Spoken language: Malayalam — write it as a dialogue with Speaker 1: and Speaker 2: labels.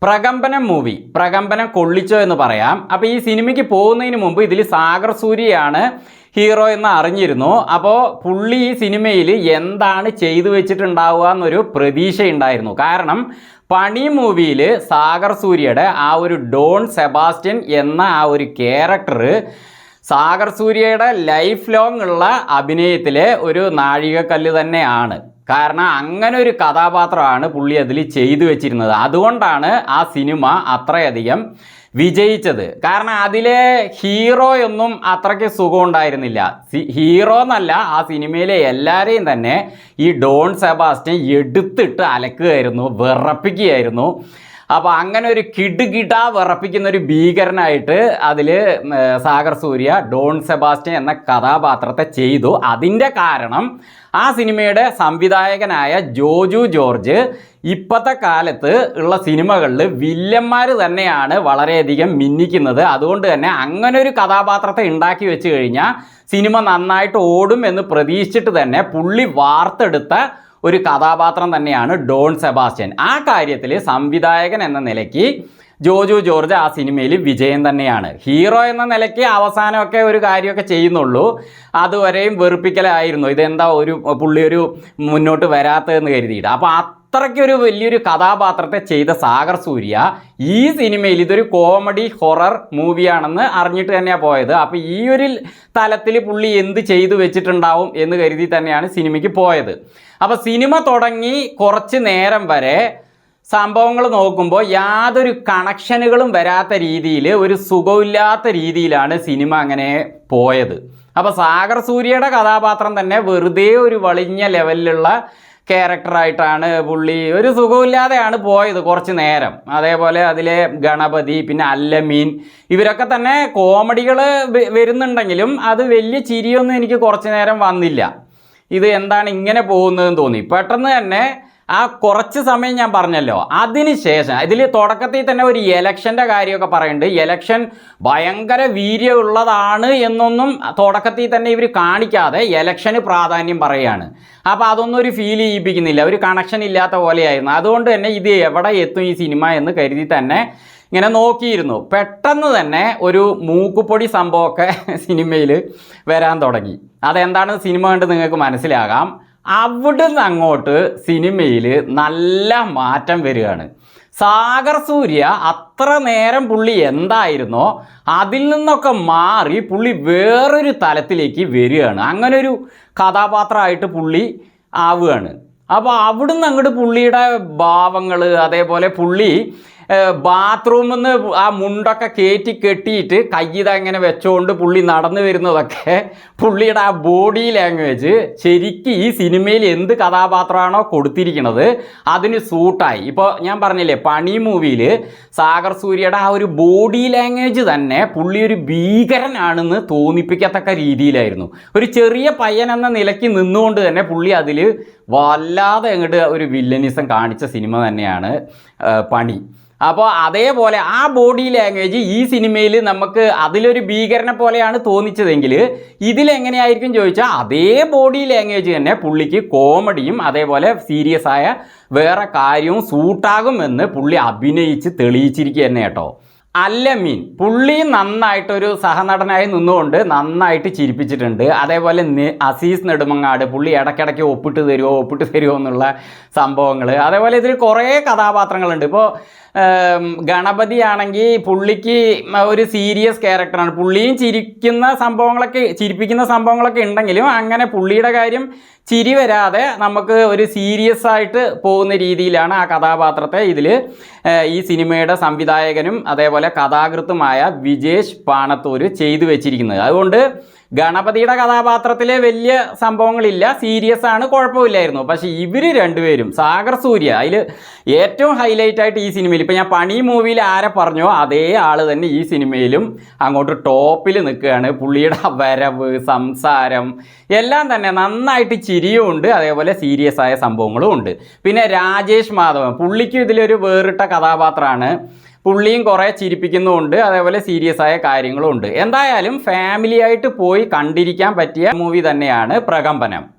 Speaker 1: പ്രകമ്പനം മൂവി പ്രകമ്പനം കൊള്ളിച്ചോ എന്ന് പറയാം. അപ്പോൾ ഈ സിനിമയ്ക്ക് പോകുന്നതിന് മുമ്പ് ഇതിൽ സാഗർ സൂര്യയാണ് ഹീറോ എന്ന് അറിഞ്ഞിരുന്നു. അപ്പോൾ പുള്ളി ഈ സിനിമയിൽ എന്താണ് ചെയ്തു വെച്ചിട്ടുണ്ടാവുക എന്നൊരു പ്രതീക്ഷയുണ്ടായിരുന്നു. കാരണം പണി മൂവിയിൽ സാഗർ സൂര്യയുടെ ആ ഒരു ഡോൺ സെബാസ്റ്റ്യൻ എന്ന ആ ഒരു ക്യാരക്ടർ സാഗർ സൂര്യയുടെ ലൈഫ് ലോങ് ഉള്ള അഭിനയത്തിലെ ഒരു നാഴികക്കല്ല് തന്നെയാണ്. കാരണം അങ്ങനെ ഒരു കഥാപാത്രമാണ് പുള്ളി അതിൽ ചെയ്തു വെച്ചിരുന്നത്. അതുകൊണ്ടാണ് ആ സിനിമ അത്രയധികം വിജയിച്ചത്. കാരണം അതിലെ ഹീറോയൊന്നും അത്രയ്ക്ക് സുഖം ഉണ്ടായിരുന്നില്ല. ഹീറോ എന്നല്ല, ആ സിനിമയിലെ എല്ലാവരെയും തന്നെ ഈ ഡോൺ സെബാസ്റ്റ്യൻ എടുത്തിട്ട് അലക്കുകയായിരുന്നു, വിറപ്പിക്കുകയായിരുന്നു. അപ്പോൾ അങ്ങനെ ഒരു കിടുകിടാ വിറപ്പിക്കുന്ന ഒരു ഭീകരനായിട്ട് അതിൽ സാഗർ സൂര്യ ഡോൺ സെബാസ്റ്റ്യൻ എന്ന കഥാപാത്രത്തെ ചെയ്തു. അതിൻ്റെ കാരണം ആ സിനിമയുടെ സംവിധായകനായ ജോജു ജോർജ് ഇപ്പോഴത്തെ കാലത്ത് ഉള്ള സിനിമകളിൽ വില്ലന്മാർ തന്നെയാണ് വളരെയധികം മിന്നിക്കുന്നത്. അതുകൊണ്ട് തന്നെ അങ്ങനെ ഒരു കഥാപാത്രത്തെ ഉണ്ടാക്കി വെച്ച് കഴിഞ്ഞാൽ സിനിമ നന്നായിട്ട് ഓടും എന്ന് പ്രതീക്ഷിച്ചിട്ട് തന്നെ പുള്ളി വാർത്തെടുത്ത ഒരു കഥാപാത്രം തന്നെയാണ് ഡോൺ സെബാസ്റ്റ്യൻ. ആ കാര്യത്തിൽ സംവിധായകൻ എന്ന നിലയ്ക്ക് ജോജു ജോർജ് ആ സിനിമയിൽ വിജയം തന്നെയാണ്. ഹീറോ എന്ന നിലയ്ക്ക് അവസാനമൊക്കെ ഒരു കാര്യമൊക്കെ ചെയ്യുന്നുള്ളൂ, അതുവരെയും വെറുപ്പിക്കലായിരുന്നു. ഇതെന്താ പുള്ളി ഒരു മുന്നോട്ട് വരാത്തതെന്ന് കരുതിയിട്ട്. അപ്പോൾ അത്രയ്ക്കൊരു വലിയൊരു കഥാപാത്രത്തെ ചെയ്ത സാഗർ സൂര്യ ഈ സിനിമയിൽ ഇതൊരു കോമഡി ഹൊറർ മൂവിയാണെന്ന് അറിഞ്ഞിട്ട് തന്നെയാണ് പോയത്. അപ്പോൾ ഈ ഒരു തലത്തിൽ പുള്ളി എന്ത് ചെയ്തു വെച്ചിട്ടുണ്ടാവും എന്ന് കരുതി തന്നെയാണ് സിനിമയ്ക്ക് പോയത്. അപ്പോൾ സിനിമ തുടങ്ങി കുറച്ച് നേരം വരെ സംഭവങ്ങൾ നോക്കുമ്പോൾ യാതൊരു കണക്ഷനുകളും വരാത്ത രീതിയിൽ, ഒരു സുഖമില്ലാത്ത രീതിയിലാണ് സിനിമ അങ്ങനെ പോയത്. അപ്പോൾ സാഗർ സൂര്യയുടെ കഥാപാത്രം തന്നെ വെറുതെ ഒരു വളിഞ്ഞ ലെവലിലുള്ള ക്യാരക്ടറായിട്ടാണ് പുള്ളി, ഒരു സുഖമില്ലാതെയാണ് പോയത് കുറച്ച് നേരം. അതേപോലെ അതിലെ ഗണപതി, പിന്നെ അല്ലമീൻ, ഇവരൊക്കെ തന്നെ കോമഡികൾ വരുന്നുണ്ടെങ്കിലും അത് വലിയ ചിരിയൊന്നും എനിക്ക് കുറച്ച് നേരം വന്നില്ല. ഇത് എന്താണ് ഇങ്ങനെ പോകുന്നതെന്ന് തോന്നി. പെട്ടെന്ന് തന്നെ ആ കുറച്ച് സമയം ഞാൻ പറഞ്ഞല്ലോ, അതിന് ശേഷം ഇതിൽ തുടക്കത്തിൽ തന്നെ ഒരു ഇലക്ഷൻ്റെ കാര്യമൊക്കെ പറയുന്നുണ്ട്. ഇലക്ഷൻ ഭയങ്കര വീര്യമുള്ളതാണ് എന്നൊന്നും തുടക്കത്തിൽ തന്നെ ഇവർ കാണിക്കാതെ ഇലക്ഷന് പ്രാധാന്യം പറയുകയാണ്. അപ്പോൾ അതൊന്നും ഒരു ഫീൽ ചെയ്യിപ്പിക്കുന്നില്ല, ഒരു കണക്ഷൻ ഇല്ലാത്ത പോലെയായിരുന്നു. അതുകൊണ്ട് തന്നെ ഇത് എവിടെ എത്തും ഈ സിനിമ എന്ന് കരുതി തന്നെ ഇങ്ങനെ നോക്കിയിരുന്നു. പെട്ടെന്ന് തന്നെ ഒരു മൂക്കുപൊടി സംഭവമൊക്കെ സിനിമയിൽ വരാൻ തുടങ്ങി. അതെന്താണെന്ന് സിനിമ കണ്ട് നിങ്ങൾക്ക് മനസ്സിലാകാം. അവിടുന്ന് അങ്ങോട്ട് സിനിമയിൽ നല്ല മാറ്റം വരികയാണ്. സാഗർ സൂര്യ അത്ര നേരം പുള്ളി എന്തായിരുന്നോ അതിൽ നിന്നൊക്കെ മാറി പുള്ളി വേറൊരു തലത്തിലേക്ക് വരികയാണ്. അങ്ങനെ ഒരു കഥാപാത്രമായിട്ട് പുള്ളി ആവുകയാണ്. അപ്പോൾ അവിടുന്ന് അങ്ങോട്ട് പുള്ളിയുടെ ഭാവങ്ങൾ, അതേപോലെ പുള്ളി ബാത്റൂമിൽ നിന്ന് ആ മുണ്ടൊക്കെ കെട്ടിയിട്ട് കയ്യിത ഇങ്ങനെ വെച്ചുകൊണ്ട് പുള്ളി നടന്നു വരുന്നതൊക്കെ പുള്ളിയുടെ ആ ബോഡി ലാംഗ്വേജ് ശരിക്കും ഈ സിനിമയിൽ എന്ത് കഥാപാത്രമാണോ കൊടുത്തിരിക്കുന്നത് അതിന് സൂട്ടായി. ഇപ്പോൾ ഞാൻ പറഞ്ഞില്ലേ, പണി മൂവിയിൽ സാഗർ സൂര്യയുടെ ആ ഒരു ബോഡി ലാംഗ്വേജ് തന്നെ പുള്ളി ഒരു ഭീകരനാണെന്ന് തോന്നിപ്പിക്കത്തക്ക രീതിയിലായിരുന്നു. ഒരു ചെറിയ പയ്യൻ എന്ന നിലയ്ക്ക് നിന്നുകൊണ്ട് തന്നെ പുള്ളി അതിൽ വല്ലാതെ അങ്ങോട്ട് ഒരു വില്ലനിസം കാണിച്ച സിനിമ തന്നെയാണ് പണി. അപ്പോൾ അതേപോലെ ആ ബോഡി ലാംഗ്വേജ് ഈ സിനിമയിൽ നമുക്ക് അതിലൊരു ഭീകരനെ പോലെയാണ് തോന്നിച്ചതെങ്കിൽ ഇതിലെങ്ങനെയായിരിക്കും ചോദിച്ചാൽ അതേ ബോഡി ലാംഗ്വേജ് തന്നെ പുള്ളിക്ക് കോമഡിയും അതേപോലെ സീരിയസ് ആയ വേറെ കാര്യവും സൂട്ടാകുമെന്ന് പുള്ളി അഭിനയിച്ച് തെളിയിച്ചിരിക്കുക തന്നെ കേട്ടോ. അല്ലമീൻ പുള്ളി നന്നായിട്ടൊരു സഹനടനായി നിന്നുകൊണ്ട് നന്നായിട്ട് ചിരിപ്പിച്ചിട്ടുണ്ട്. അതേപോലെ അസീസ് നെടുമങ്ങാട് പുള്ളി ഇടയ്ക്കിടയ്ക്ക് ഒപ്പിട്ട് തരുമോ എന്നുള്ള സംഭവങ്ങൾ. അതേപോലെ ഇതിൽ കുറേ കഥാപാത്രങ്ങളുണ്ട്. ഇപ്പോൾ ഗണപതി ആണെങ്കിൽ പുള്ളിക്ക് ഒരു സീരിയസ് ക്യാരക്ടറാണ്. പുള്ളിയും ചിരിപ്പിക്കുന്ന സംഭവങ്ങളൊക്കെ ഉണ്ടെങ്കിലും അങ്ങനെ പുള്ളിയുടെ കാര്യം ചിരി വരാതെ നമുക്ക് ഒരു സീരിയസ് ആയിട്ട് പോകുന്ന രീതിയിലാണ് ആ കഥാപാത്രത്തെ ഇതിൽ ഈ സിനിമയുടെ സംവിധായകനും അതേപോലെ കഥാകൃത്തുമായ വിജേഷ് പാണത്തൂർ ചെയ്തു വെച്ചിരിക്കുന്നത്. അതുകൊണ്ട് ഗണപതിയുടെ കഥാപാത്രത്തിലെ വലിയ സംഭവങ്ങളില്ല, സീരിയസ് ആണ്, കുഴപ്പമില്ലായിരുന്നു. പക്ഷേ ഇവർ രണ്ടുപേരും സാഗർ സൂര്യ അതിൽ ഏറ്റവും ഹൈലൈറ്റ് ആയിട്ട് ഈ സിനിമയിൽ, ഇപ്പോൾ ഞാൻ പണി മൂവിയിൽ ആരെ പറഞ്ഞോ അതേ ആൾ തന്നെ ഈ സിനിമയിലും അങ്ങോട്ട് ടോപ്പിൽ നിൽക്കുകയാണ്. പുള്ളിയുടെ വരവ്, സംസാരം എല്ലാം തന്നെ നന്നായിട്ട് ചിരിയും ഉണ്ട്, അതേപോലെ സീരിയസ് ആയ സംഭവങ്ങളും ഉണ്ട്. പിന്നെ രാജേഷ് മാധവൻ പുള്ളിക്കും ഇതിലൊരു വേറിട്ട കഥാപാത്രമാണ്. പുള്ളിയും കുറേ ചിരിപ്പിക്കുന്നുമുണ്ട്, അതേപോലെ സീരിയസ് ആയ കാര്യങ്ങളും ഉണ്ട്. എന്തായാലും ഫാമിലി ആയിട്ട് പോയി കണ്ടിരിക്കാൻ പറ്റിയ മൂവി തന്നെയാണ് പ്രകമ്പനം.